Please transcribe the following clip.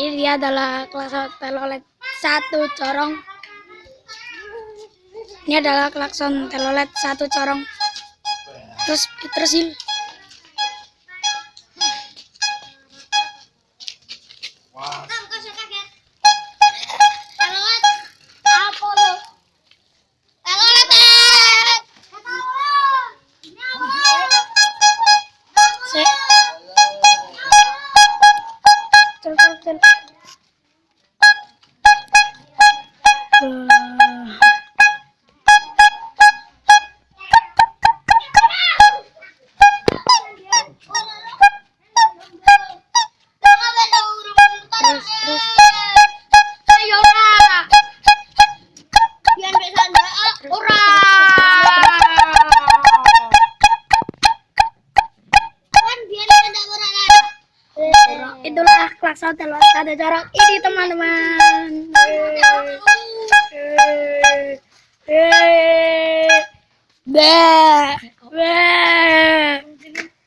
Ini dia adalah klakson telolet satu corong. Ini adalah klakson telolet satu corong. Terus ini. Itulah klakson telolet satu corong ini, teman-teman. Bye.